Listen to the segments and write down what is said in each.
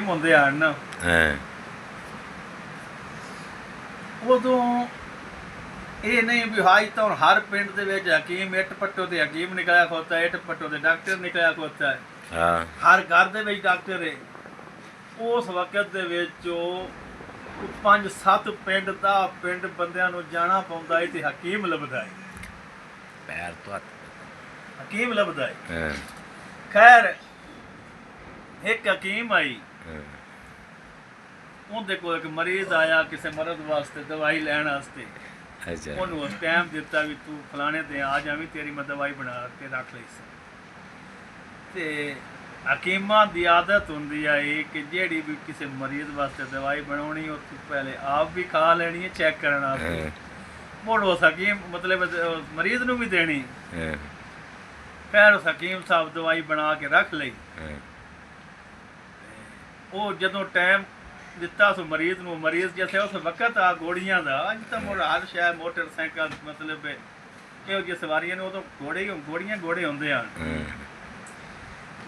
ਹੁੰਦੇ ਹਨ ਨਾ ਉਦੋਂ ਇਹ ਨਹੀਂ ਵੀ ਹਾਈ ਤਾਂ ਹਰ ਪਿੰਡ ਦੇ ਵਿੱਚ ਹਕੀਮ ਇੱਟ ਪੱਟੋ ਤੇ ਹਕੀਮ ਨਿਕਲਿਆ ਖੋਤਾ, ਇੱਟ ਪੱਟੋ ਤੇ ਡਾਕਟਰ ਨਿਕਲਿਆ ਖੋਤਾ ਹੈ। ਹਰ ਘਰ ਦੇ ਵਿੱਚ ਡਾਕਟਰ ਹੈ। ਉਸ ਵਕਤ ਦੇ ਵਿੱਚ ਉਹ 5-7 ਪਿੰਡ ਦਾ ਪਿੰਡ ਬੰਦਿਆਂ ਨੂੰ ਜਾਣਾ ਪਾਉਂਦਾ ਹੈ ਤੇ ਹਕੀਮ ਲੱਭਦਾ ਹੈ। ਪੈਰ ਤੋਂ ਹਕੀਮ ਲੱਭਦਾ ਹੈ। ਖੈਰ ਇੱਕ ਹਕੀਮ ਆਈ, ਉਹਦੇ ਕੋਲ ਇੱਕ ਮਰੀਜ਼ ਆਇਆ ਕਿਸੇ ਮਰਦ ਵਾਸਤੇ ਦਵਾਈ ਲੈਣ ਵਾਸਤੇ। ਉਹਨੂੰ ਉਸ ਟਾਈਮ ਦਿੱਤਾ ਵੀ ਤੂੰ ਫਲਾਣੇ ਤੇ ਆ ਜਾਵੀਂ, ਤੇਰੀ ਮੈਂ ਦਵਾਈ ਬਣਾ ਕੇ ਰੱਖ ਲਈ ਸੀ। ਤੇ ਹਕੀਮਾਂ ਦੀ ਆਦਤ ਹੁੰਦੀ ਆ ਇਹ ਕਿ ਜਿਹੜੀ ਵੀ ਕਿਸੇ ਮਰੀਜ਼ ਵਾਸਤੇ ਦਵਾਈ ਬਣਾਉਣੀ ਉਹ ਤੂੰ ਪਹਿਲੇ ਆਪ ਵੀ ਖਾ ਲੈਣੀ ਹੈ, ਚੈੱਕ ਕਰਨ ਵਾਸਤੇ, ਮੁੜ ਉਸ ਹਕੀਮ ਮਤਲਬ ਮਰੀਜ਼ ਨੂੰ ਵੀ ਦੇਣੀ। ਫਿਰ ਉਸ ਹਕੀਮ ਸਾਹਿਬ ਦਵਾਈ ਬਣਾ ਕੇ ਰੱਖ ਲਈ। ਉਹ ਜਦੋਂ ਟਾਈਮ ਦਿੱਤਾ ਸੋ ਮਰੀਜ਼ ਨੂੰ, ਮਰੀਜ਼ ਜਿਵੇਂ ਉਸ ਵਕਤ ਆ ਗੋੜੀਆਂ ਦਾ, ਅੱਜ ਤਾਂ ਮੁੜ ਹਰ ਸ਼ਾਇਦ ਮੋਟਰਸਾਈਕਲ ਮਤਲਬ ਇਹੋ ਜਿਹੀ ਸਵਾਰੀਆਂ ਨੇ, ਉਦੋਂ ਘੋੜੇ ਹੁੰਦੇ ਹਨ।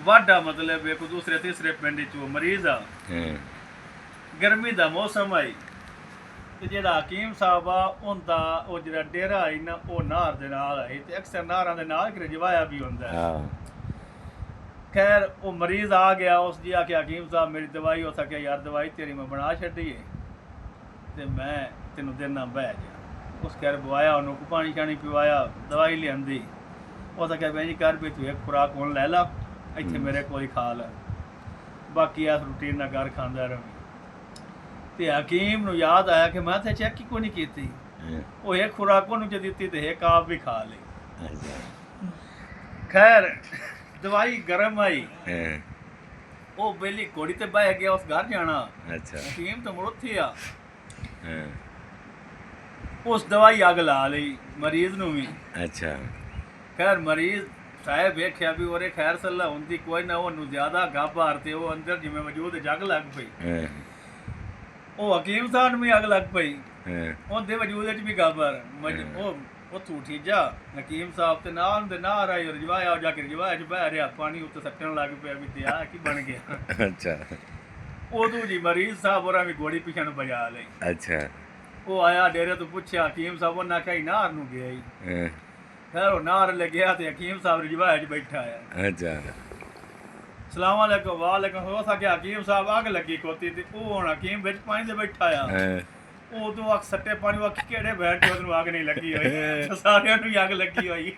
ਵਾਢਾ ਮਤਲਬ ਇੱਕ ਦੂਸਰੇ ਤੀਸਰੇ ਪਿੰਡ 'ਚ ਉਹ ਮਰੀਜ਼ ਆ। ਗਰਮੀ ਦਾ ਮੌਸਮ ਆਈ ਤੇ ਜਿਹੜਾ ਹਕੀਮ ਸਾਹਿਬ ਆ ਉਹਦਾ ਉਹ ਜਿਹੜਾ ਡੇਰਾ ਆਈ ਨਾ ਉਹ ਨਹਿਰ ਦੇ ਨਾਲ ਆਈ, ਤੇ ਅਕਸਰ ਨਹਿਰਾਂ ਦੇ ਨਾਲ ਰਜਵਾਇਆ ਵੀ ਹੁੰਦਾ ਹੈ। ਖੈਰ ਉਹ ਮਰੀਜ਼ ਆ ਗਿਆ, ਉਸ ਜੀ ਆ ਕੇ ਹਕੀਮ ਸਾਹਿਬ ਮੇਰੀ ਦਵਾਈ, ਹੋ ਸਕਿਆ ਯਾਰ ਦਵਾਈ ਤੇਰੀ ਮੈਂ ਬਣਾ ਛੱਡੀ ਹੈ ਤੇ ਮੈਂ ਤੈਨੂੰ ਦੇਣਾ ਬਹਿ ਗਿਆ। ਉਸ ਘਰ ਬਵਾਇਆ, ਉਹਨੂੰ ਪਾਣੀ ਛਾਣੀ ਪਿਵਾਇਆ, ਦਵਾਈ ਲਿਆਂਦੀ। ਉਹ ਤਾਂ ਕਿਹਾ ਭੈਣ ਜੀ ਕਰ ਵੀ ਤੂੰ ਇੱਕ ਖੁਰਾਕ ਹੁਣ ਲੈ ਲਾ, ਇੱਥੇ ਮੇਰੇ ਕੋਲ ਹੀ ਖਾ ਲੈ, ਬਾਕੀ ਇਸ ਰੂਟੀਨ ਨਾਲ ਘਰ ਖਾਂਦਾ ਰਵੀਂ। ਤੇ ਹਕੀਮ ਨੂੰ ਯਾਦ ਆਇਆ ਕਿ ਮੈਂ ਤਾਂ ਚੈੱਕ ਹੀ ਕੋਈ ਨਹੀਂ ਕੀਤੀ। ਉਹ ਇੱਕ ਖੁਰਾਕ ਉਹਨੂੰ ਜੇ ਦਿੱਤੀ ਤੇ ਇੱਕ ਆਪ ਵੀ ਖਾ ਲਈ। ਖੈਰ ਦਵਾਈ ਗਰਮ ਆਈ, ਉਹ ਬੇਲੀ ਘੋੜੀ ਤੇ ਬਹਿ ਗਿਆ, ਉਸ ਘਰ ਜਾਣਾ। ਹਕੀਮ ਤਾਂ ਮੁੜ ਉੱਥੇ ਆ। ਉਸ ਦਵਾਈ ਅੱਗ ਲਾ ਲਈ ਮਰੀਜ਼ ਨੂੰ ਵੀ। ਖੈਰ ਮਰੀਜ਼ ਸਾਹਿਬ ਵੇਖਿਆ ਵੀ ਉਹਦੇ ਖੈਰ ਸੱਲਾ ਹੁੰਦੀ ਕੋਈ ਨਾ, ਉਹਨੂੰ ਜ਼ਿਆਦਾ ਗਾਭਾਰ ਤੇ ਉਹ ਅੰਦਰ ਜਿਵੇਂ ਵਜੂਦ ਜਗ ਲੱਗ ਪਈ। ਉਹ ਹਕੀਮ ਸਾਹਿਬ ਨੂੰ ਵੀ ਅੱਗ ਲੱਗ ਪਈ, ਉਹਦੇ ਵਜੂਦ ਵਿੱਚ ਵੀ ਗਾਭਰ। ਉਹ ਉੱਥੋਂ ਉੱਠੀ ਜਾ ਹਕੀਮ ਸਾਹਿਬ ਤੇ ਨਾਲ ਦੇ ਨਾਲ ਆਈ, ਰਜਵਾਇਆ ਜਾ ਕੇ ਰਜਵਾਇਆ 'ਚ ਬਹਿ ਰਿਹਾ, ਪਾਣੀ ਉੱਤੇ ਸੱਟਣ ਲੱਗ ਪਿਆ ਵੀ ਤੇ ਆ ਕੀ ਬਣ ਗਿਆ। ਉਦੋਂ ਜੀ ਮਰੀਜ਼ ਸਾਹਿਬ ਹੋਰਾਂ ਵੀ ਗੋਲੀ ਪਿੱਛੇ ਨੂੰ ਬਜਾ ਲਈ। ਉਹ ਆਇਆ ਡੇਰੇ ਤੋਂ ਪੁੱਛਿਆ ਹਕੀਮ ਸਾਹਿਬ, ਉਹਨਾਂ ਕਹੀ ਨਾਰ ਨੂੰ ਗਿਆ ਜੀ। ਖੈਰ ਉਹ ਨਾਰ ਲੱਗਿਆ ਤੇ ਹਕੀਮ ਸਾਹਿਬ ਰਜਵਾਇਆ 'ਚ ਬੈਠਾ ਆ। ਸਲਾਮ ਅਲੈਕੁਮ। ਵਾਲੇਕੁਮ। ਹੋ ਸਕਿਆ ਹਕੀਮ ਸਾਹਿਬ ਅੱਗ ਲੱਗੀ ਕੋਤੀ ਤੇ ਉਹ ਹੁਣ ਹਕੀਮ ਵਿੱਚ ਪਾਣੀ ਦੇ ਬੈਠਾ ਆ। ਉਦੋਂ ਅੱਖ ਸੱਟੇ ਪਾਣੀ ਅੱਖ ਕਿਹੜੇ ਬੈਠ ਕੇ ਉਹਨੂੰ ਅੱਗ ਨਹੀਂ ਲੱਗੀ ਹੋਈ, ਸਾਰਿਆਂ ਨੂੰ ਅੱਗ ਲੱਗੀ ਹੋਈ।